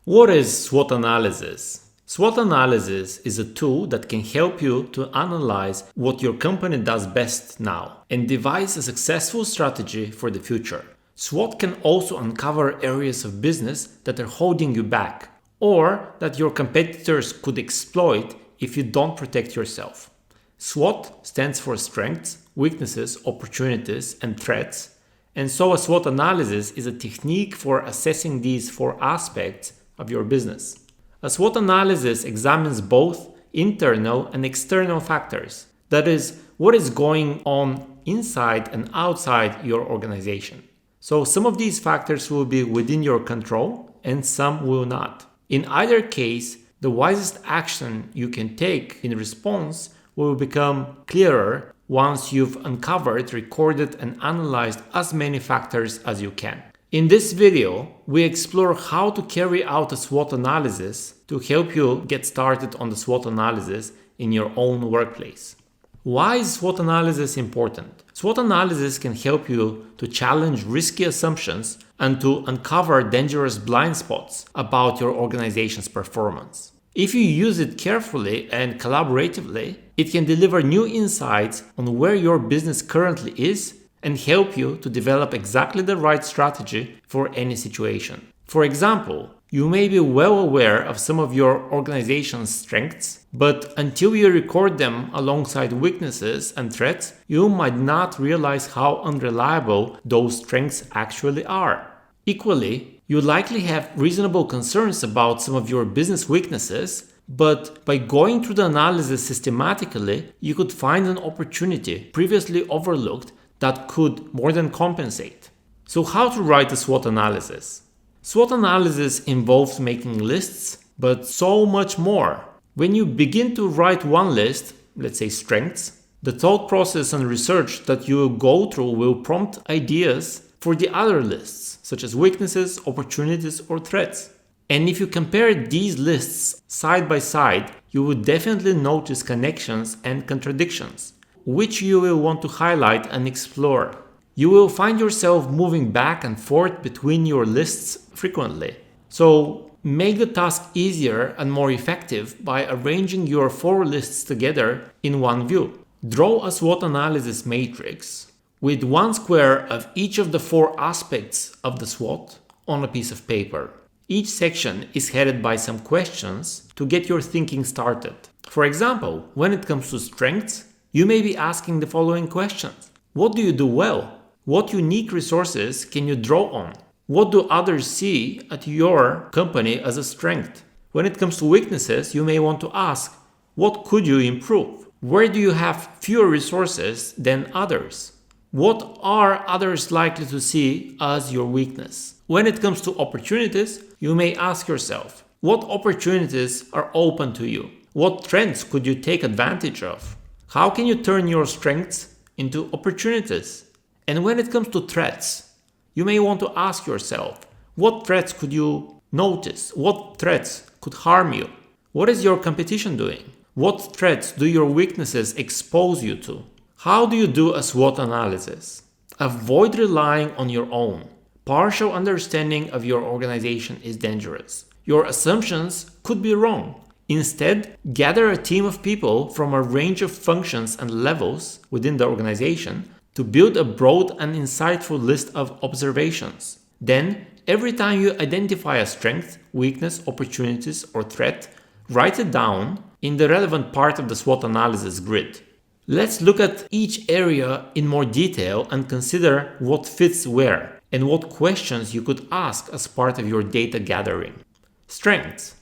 What is SWOT analysis? SWOT analysis is a tool that can help you to analyze what your company does best now and devise a successful strategy for the future. SWOT can also uncover areas of business that are holding you back or that your competitors could exploit if you don't protect yourself. SWOT stands for strengths, weaknesses, opportunities, and threats. And so a SWOT analysis is a technique for assessing these four aspects of your business. A SWOT analysis examines both internal and external factors. That is, what is going on inside and outside your organization. So some of these factors will be within your control and some will not. In either case, the wisest action you can take in response will become clearer once you've uncovered, recorded, and analyzed as many factors as you can. In this video, we explore how to carry out a SWOT analysis to help you get started on the SWOT analysis in your own workplace. Why is SWOT analysis important? SWOT analysis can help you to challenge risky assumptions and to uncover dangerous blind spots about your organization's performance. If you use it carefully and collaboratively, it can deliver new insights on where your business currently is and help you to develop exactly the right strategy for any situation. For example, you may be well aware of some of your organization's strengths, but until you record them alongside weaknesses and threats, you might not realize how unreliable those strengths actually are. Equally, you likely have reasonable concerns about some of your business weaknesses, but by going through the analysis systematically, you could find an opportunity previously overlooked that could more than compensate. So how to write a SWOT analysis? SWOT analysis involves making lists, but so much more. When you begin to write one list, let's say strengths, the thought process and research that you will go through will prompt ideas for the other lists, such as weaknesses, opportunities, or threats. And if you compare these lists side by side, you will definitely notice connections and contradictions, which you will want to highlight and explore. You will find yourself moving back and forth between your lists frequently. So make the task easier and more effective by arranging your four lists together in one view. Draw a SWOT analysis matrix with one square of each of the four aspects of the SWOT on a piece of paper. Each section is headed by some questions to get your thinking started. For example, when it comes to strengths, you may be asking the following questions. What do you do well? What unique resources can you draw on? What do others see at your company as a strength? When it comes to weaknesses, you may want to ask, what could you improve? Where do you have fewer resources than others? What are others likely to see as your weakness? When it comes to opportunities, you may ask yourself, what opportunities are open to you? What trends could you take advantage of? How can you turn your strengths into opportunities? And when it comes to threats, you may want to ask yourself, what threats could you notice? What threats could harm you? What is your competition doing? What threats do your weaknesses expose you to? How do you do a SWOT analysis? Avoid relying on your own. Partial understanding of your organization is dangerous. Your assumptions could be wrong. Instead, gather a team of people from a range of functions and levels within the organization to build a broad and insightful list of observations. Then, every time you identify a strength, weakness, opportunities, or threat, write it down in the relevant part of the SWOT analysis grid. Let's look at each area in more detail and consider what fits where and what questions you could ask as part of your data gathering. Strengths.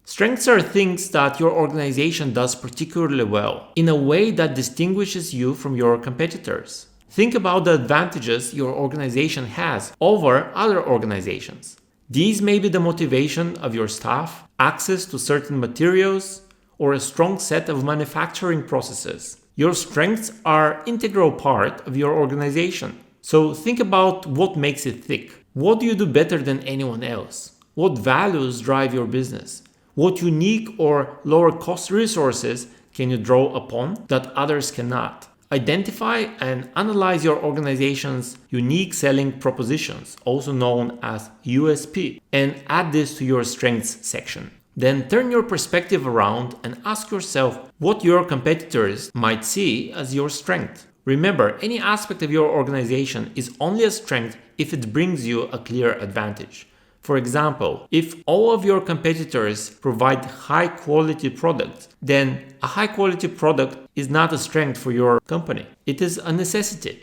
Strengths are things that your organization does particularly well in a way that distinguishes you from your competitors. Think about the advantages your organization has over other organizations. These may be the motivation of your staff, access to certain materials, or a strong set of manufacturing processes. Your strengths are an integral part of your organization. So think about what makes it tick. What do you do better than anyone else? What values drive your business? What unique or lower cost resources can you draw upon that others cannot? Identify and analyze your organization's unique selling propositions, also known as USP, and add this to your strengths section. Then turn your perspective around and ask yourself what your competitors might see as your strength. Remember, any aspect of your organization is only a strength if it brings you a clear advantage. For example, if all of your competitors provide high quality products, then a high quality product is not a strength for your company. It is a necessity.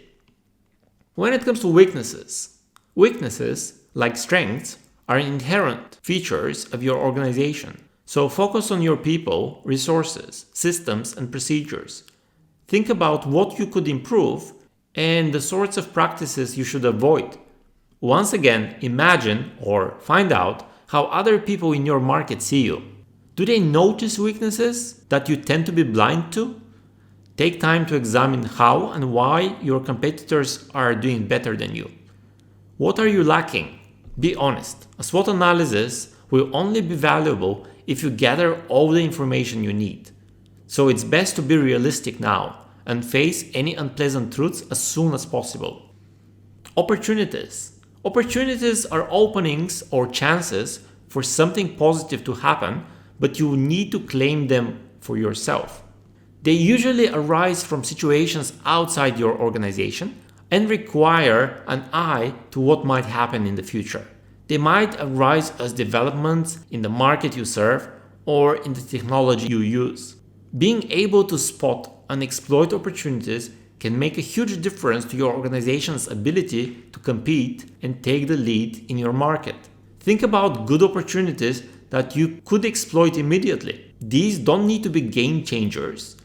When it comes to weaknesses, like strengths, are inherent features of your organization. So focus on your people, resources, systems, and procedures. Think about what you could improve and the sorts of practices you should avoid. Once again, imagine or find out how other people in your market see you. Do they notice weaknesses that you tend to be blind to? Take time to examine how and why your competitors are doing better than you. What are you lacking? Be honest. A SWOT analysis will only be valuable if you gather all the information you need. So it's best to be realistic now and face any unpleasant truths as soon as possible. Opportunities. Opportunities are openings or chances for something positive to happen, but you need to claim them for yourself. They usually arise from situations outside your organization and require an eye to what might happen in the future. They might arise as developments in the market you serve or in the technology you use. Being able to spot and exploit opportunities can make a huge difference to your organization's ability to compete and take the lead in your market. Think about good opportunities that you could exploit immediately. These don't need to be game changers.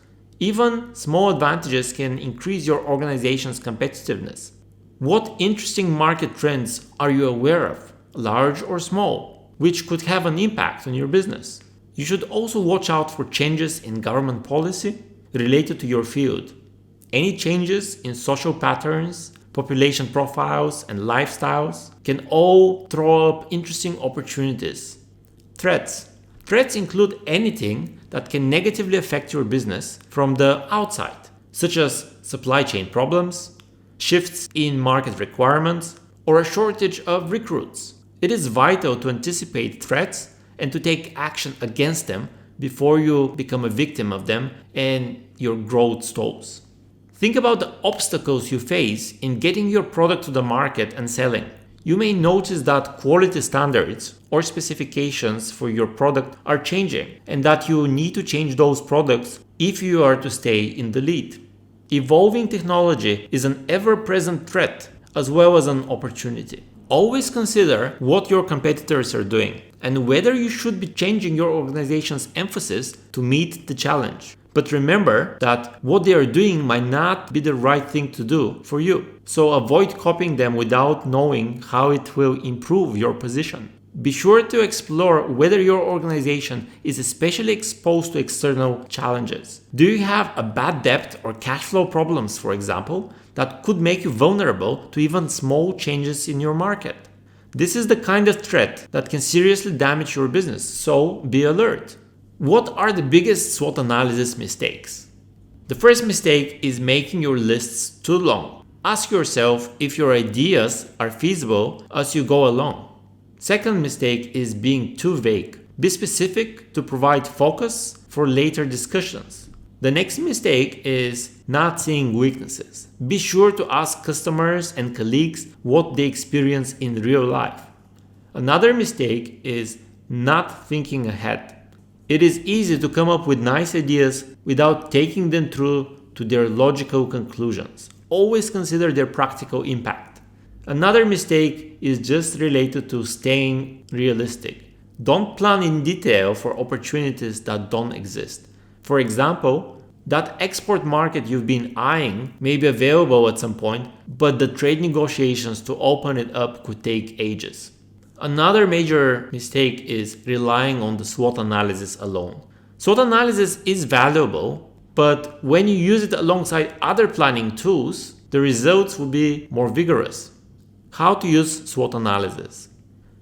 Even small advantages can increase your organization's competitiveness. What interesting market trends are you aware of, large or small, which could have an impact on your business? You should also watch out for changes in government policy related to your field. Any changes in social patterns, population profiles, and lifestyles can all throw up interesting opportunities. Threats. Threats include anything that can negatively affect your business from the outside, such as supply chain problems, shifts in market requirements, or a shortage of recruits. It is vital to anticipate threats and to take action against them before you become a victim of them and your growth stalls. Think about the obstacles you face in getting your product to the market and selling. You may notice that quality standards or specifications for your product are changing and that you need to change those products if you are to stay in the lead. Evolving technology is an ever-present threat as well as an opportunity. Always consider what your competitors are doing and whether you should be changing your organization's emphasis to meet the challenge. But remember that what they are doing might not be the right thing to do for you. So avoid copying them without knowing how it will improve your position. Be sure to explore whether your organization is especially exposed to external challenges. Do you have a bad debt or cash flow problems, for example, that could make you vulnerable to even small changes in your market? This is the kind of threat that can seriously damage your business, so be alert. What are the biggest SWOT analysis mistakes? The first mistake is making your lists too long. Ask yourself if your ideas are feasible as you go along. Second mistake is being too vague. Be specific to provide focus for later discussions. The next mistake is not seeing weaknesses. Be sure to ask customers and colleagues what they experience in real life. Another mistake is not thinking ahead. It is easy to come up with nice ideas without taking them through to their logical conclusions. Always consider their practical impact. Another mistake is just related to staying realistic. Don't plan in detail for opportunities that don't exist. For example, that export market you've been eyeing may be available at some point, but the trade negotiations to open it up could take ages. Another major mistake is relying on the SWOT analysis alone. SWOT analysis is valuable, but when you use it alongside other planning tools, the results will be more vigorous. How to use SWOT analysis?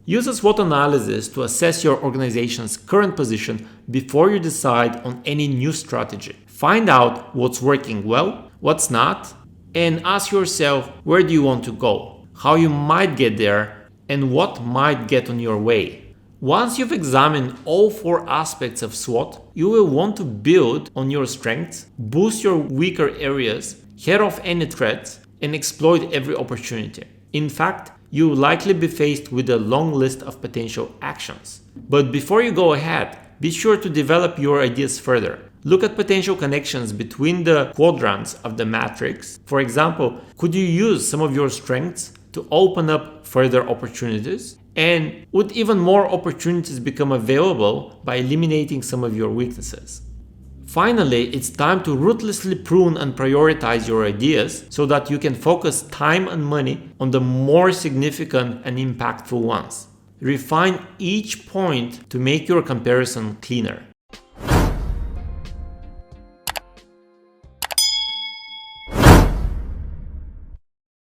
Use a SWOT analysis to assess your organization's current position before you decide on any new strategy. Find out what's working well, what's not, and ask yourself where do you want to go, how you might get there, and what might get on your way. Once you've examined all 4 aspects of SWOT, you will want to build on your strengths, boost your weaker areas, head off any threats, and exploit every opportunity. In fact, you will likely be faced with a long list of potential actions. But before you go ahead, be sure to develop your ideas further. Look at potential connections between the quadrants of the matrix. For example, could you use some of your strengths to open up further opportunities? And would even more opportunities become available by eliminating some of your weaknesses? Finally, it's time to ruthlessly prune and prioritize your ideas so that you can focus time and money on the more significant and impactful ones. Refine each point to make your comparison cleaner.